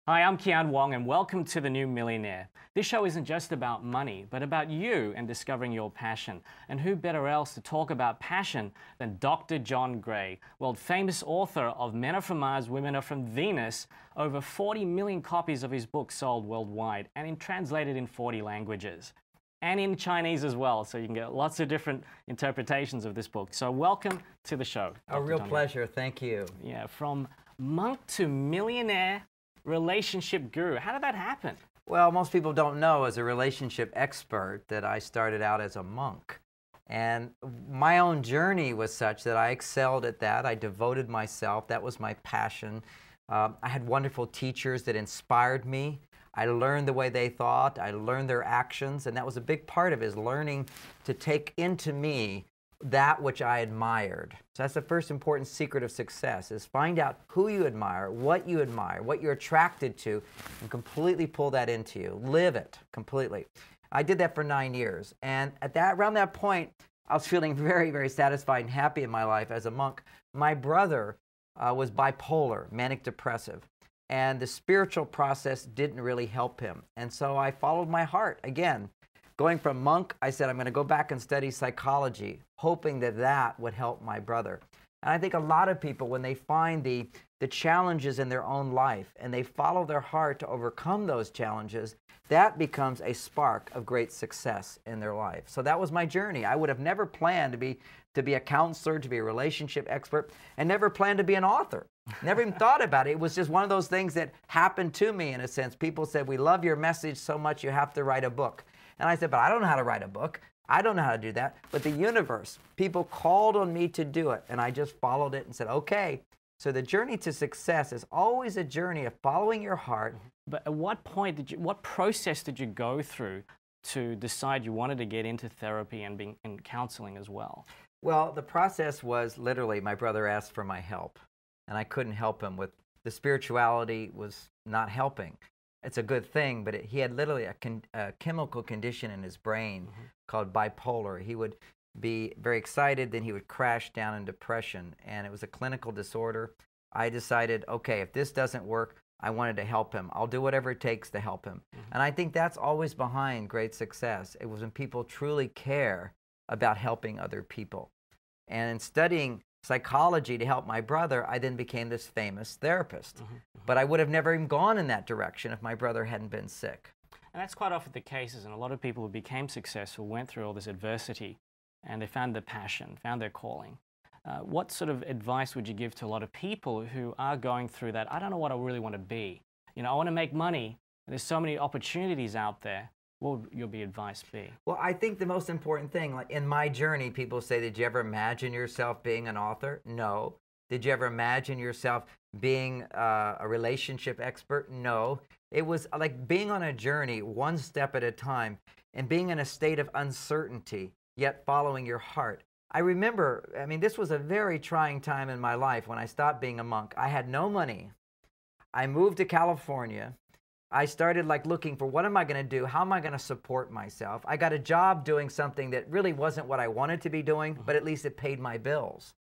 Hi, I'm Kean Wong and welcome to the new Millionaire. This show isn't just about money, but about you and discovering your passion. And who better else to talk about passion than Dr. John Gray, world-famous author of Men Are From Mars, Women Are From Venus. Over 40 million copies of his book sold worldwide and translated in 40 languages. And in Chinese as well, so you can get lots of different interpretations of this book. So welcome to the show. A real pleasure, thank you. Yeah, from monk to millionaire, relationship guru. How did that happen? Well, most people don't know as a relationship expert that I started out as a monk. And my own journey was such that I excelled at that. I devoted myself. That was my passion. I had wonderful teachers that inspired me. I learned the way they thought. I learned their actions. And that was a big part of it, is learning to take into me that which I admired. So that's the first important secret of success, is find out who you admire, what you're attracted to, and completely pull that into you. Live it completely. I did that for 9 years. And around that point, I was feeling very, very satisfied and happy in my life as a monk. My brother was bipolar, manic depressive. And the spiritual process didn't really help him. And so I followed my heart again. Going from monk, I said, I'm going to go back and study psychology, hoping that that would help my brother. And I think a lot of people, when they find the challenges in their own life and they follow their heart to overcome those challenges, that becomes a spark of great success in their life. So that was my journey. I would have never planned to be a counselor, to be a relationship expert, and never planned to be an author. Never even thought about it. It was just one of those things that happened to me in a sense. People said, we love your message so much you have to write a book. And I said, but I don't know how to write a book. I don't know how to do that. But the universe, people called on me to do it. And I just followed it and said, okay. So the journey to success is always a journey of following your heart. But at what point what process did you go through to decide you wanted to get into therapy and counseling as well? Well, the process was literally my brother asked for my help. And I couldn't help him with the spirituality was not helping. It's a good thing, but he had literally a chemical condition in his brain called bipolar. He would be very excited, then he would crash down in depression, and it was a clinical disorder. I decided, okay, if this doesn't work, I wanted to help him. I'll do whatever it takes to help him. And I think that's always behind great success. It was when people truly care about helping other people. And in studying psychology to help my brother, I then became this famous therapist. But I would have never even gone in that direction if my brother hadn't been sick. And that's quite often the case, and a lot of people who became successful went through all this adversity and they found their passion, found their calling. What sort of advice would you give to a lot of people who are going through that? I don't know what I really want to be. You know, I want to make money. There's so many opportunities out there. What would your advice be? Well, I think the most important thing, like in my journey, people say, did you ever imagine yourself being an author? No. Did you ever imagine yourself being a relationship expert? No. It was like being on a journey, one step at a time, and being in a state of uncertainty, yet following your heart. I remember, I mean, this was a very trying time in my life when I stopped being a monk. I had no money. I moved to California. I started like looking for what am I going to do? How am I going to support myself? I got a job doing something that really wasn't what I wanted to be doing, but at least it paid my bills.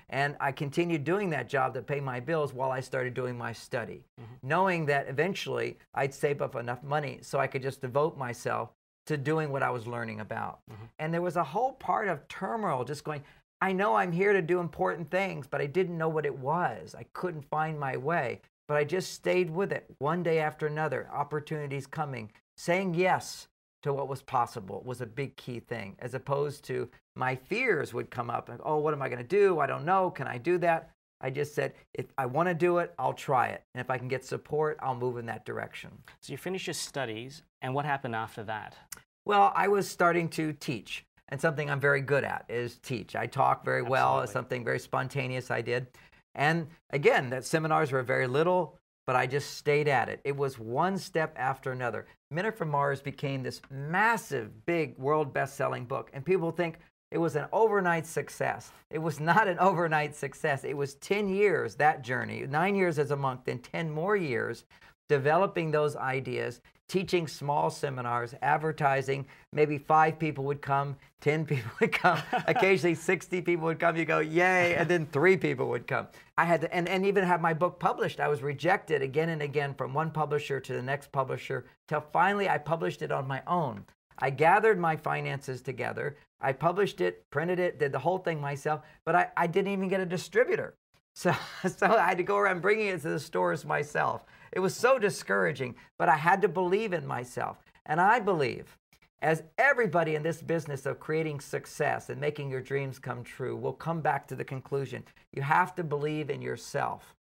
And I continued doing that job to pay my bills while I started doing my study, knowing that eventually I'd save up enough money so I could just devote myself to doing what I was learning about. And there was a whole part of turmoil just going, I know I'm here to do important things, but I didn't know what it was. I couldn't find my way. But I just stayed with it one day after another, opportunities coming. Saying yes to what was possible was a big key thing, as opposed to my fears would come up. And, oh, what am I going to do? I don't know. Can I do that? I just said, if I want to do it, I'll try it. And if I can get support, I'll move in that direction. So you finished your studies, and what happened after that? Well, I was starting to teach. And something I'm very good at is teach. I talk very well. It's something very spontaneous I did. And again, that seminars were very little, but I just stayed at it. It was one step after another. Men Are From Mars became this massive, big, world best-selling book. And people think it was an overnight success. It was not an overnight success. It was 10 years, that journey, 9 years as a monk, then 10 more years, developing those ideas, teaching small seminars, advertising. Maybe 5 people would come, 10 people would come, occasionally 60 people would come. You go, yay, and then 3 people would come. I had to, and even have my book published. I was rejected again and again from one publisher to the next publisher, till finally I published it on my own. I gathered my finances together. I published it, printed it, did the whole thing myself, but I didn't even get a distributor. So I had to go around bringing it to the stores myself. It was so discouraging, but I had to believe in myself. And I believe, as everybody in this business of creating success and making your dreams come true will come back to the conclusion, you have to believe in yourself.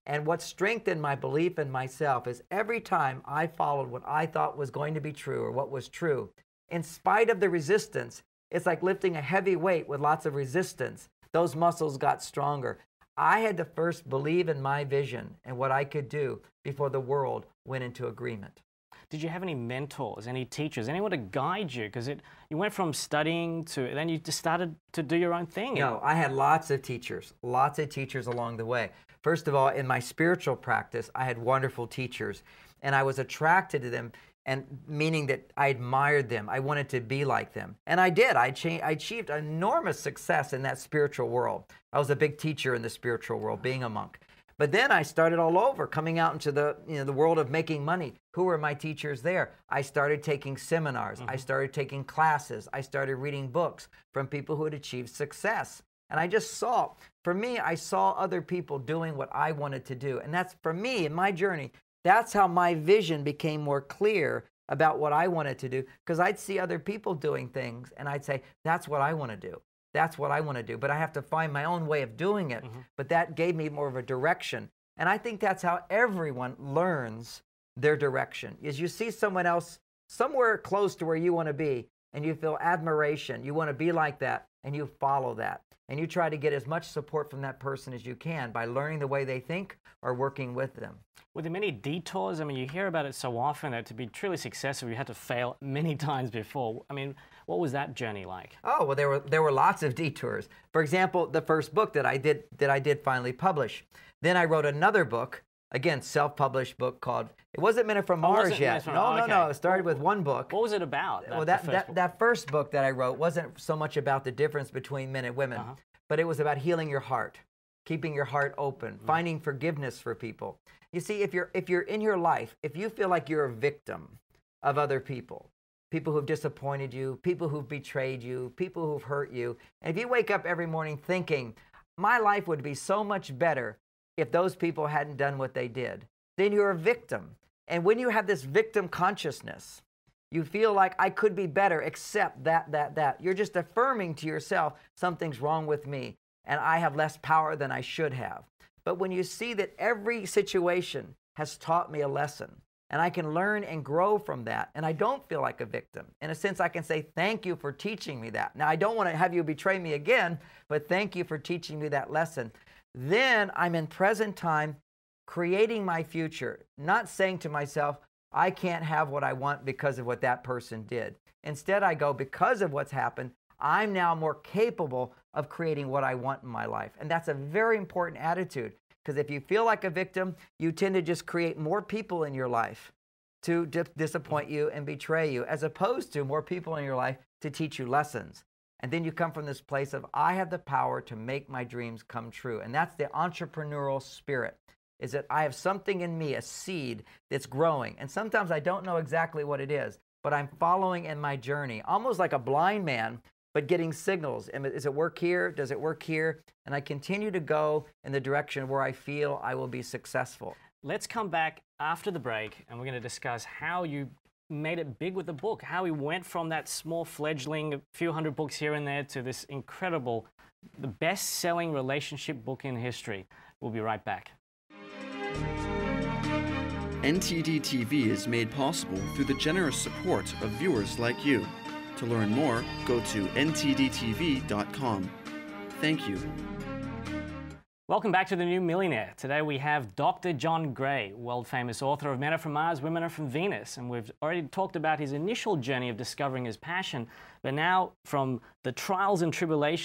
And what strengthened my belief in myself is every time I followed what I thought was going to be true or what was true, in spite of the resistance, it's like lifting a heavy weight with lots of resistance. Those muscles got stronger. I had to first believe in my vision and what I could do before the world went into agreement. Did you have any mentors, any teachers, anyone to guide you? Because you went from studying to, then you just started to do your own thing. No, I had lots of teachers along the way. First of all, in my spiritual practice, I had wonderful teachers, and I was attracted to them, and meaning that I admired them. I wanted to be like them. And I did. I achieved enormous success in that spiritual world. I was a big teacher in the spiritual world, being a monk. But then I started all over, coming out into the world of making money. Who were my teachers there? I started taking seminars. I started taking classes. I started reading books from people who had achieved success. And I just saw, for me, I saw other people doing what I wanted to do. And that's, for me, in my journey, that's how my vision became more clear about what I wanted to do. Because I'd see other people doing things, and I'd say, that's what I want to do. That's what I want to do. But I have to find my own way of doing it. But that gave me more of a direction. And I think that's how everyone learns their direction, is you see someone else somewhere close to where you want to be, and you feel admiration. You want to be like that, and you follow that. And you try to get as much support from that person as you can by learning the way they think or working with them. Were there many detours? I mean, you hear about it so often that to be truly successful, you had to fail many times before. I mean, what was that journey like? Oh, well, there were lots of detours. For example, the first book that I did finally publish. Then I wrote another book, again, self-published book called, it wasn't Minute from Mars yet. No. It started with one book. What was it about? That first book that I wrote wasn't so much about the difference between men and women, but it was about healing your heart, keeping your heart open, finding forgiveness for people. You see, if you're in your life, if you feel like you're a victim of other people, people who've disappointed you, people who've betrayed you, people who've hurt you, and if you wake up every morning thinking, my life would be so much better if those people hadn't done what they did, then you're a victim. And when you have this victim consciousness, you feel like I could be better except that. You're just affirming to yourself, something's wrong with me and I have less power than I should have. But when you see that every situation has taught me a lesson and I can learn and grow from that, and I don't feel like a victim. In a sense, I can say, thank you for teaching me that. Now, I don't want to have you betray me again, but thank you for teaching me that lesson. Then I'm in present time creating my future, not saying to myself, I can't have what I want because of what that person did. Instead, I go, because of what's happened, I'm now more capable of creating what I want in my life. And that's a very important attitude, because if you feel like a victim, you tend to just create more people in your life to disappoint you and betray you, as opposed to more people in your life to teach you lessons. And then you come from this place of, I have the power to make my dreams come true. And that's the entrepreneurial spirit, is that I have something in me, a seed that's growing. And sometimes I don't know exactly what it is, but I'm following in my journey, almost like a blind man, but getting signals. And does it work here? Does it work here? And I continue to go in the direction where I feel I will be successful. Let's come back after the break, and we're going to discuss how you made it big with the book, how we went from that small fledgling, a few hundred books here and there, to this incredible, the best-selling relationship book in history. We'll be right back. NTDTV is made possible through the generous support of viewers like you. To learn more, go to ntdtv.com. Thank you. Welcome back to The New Millionaire. Today we have Dr. John Gray, world-famous author of Men Are From Mars, Women Are From Venus. And we've already talked about his initial journey of discovering his passion, but now from the trials and tribulations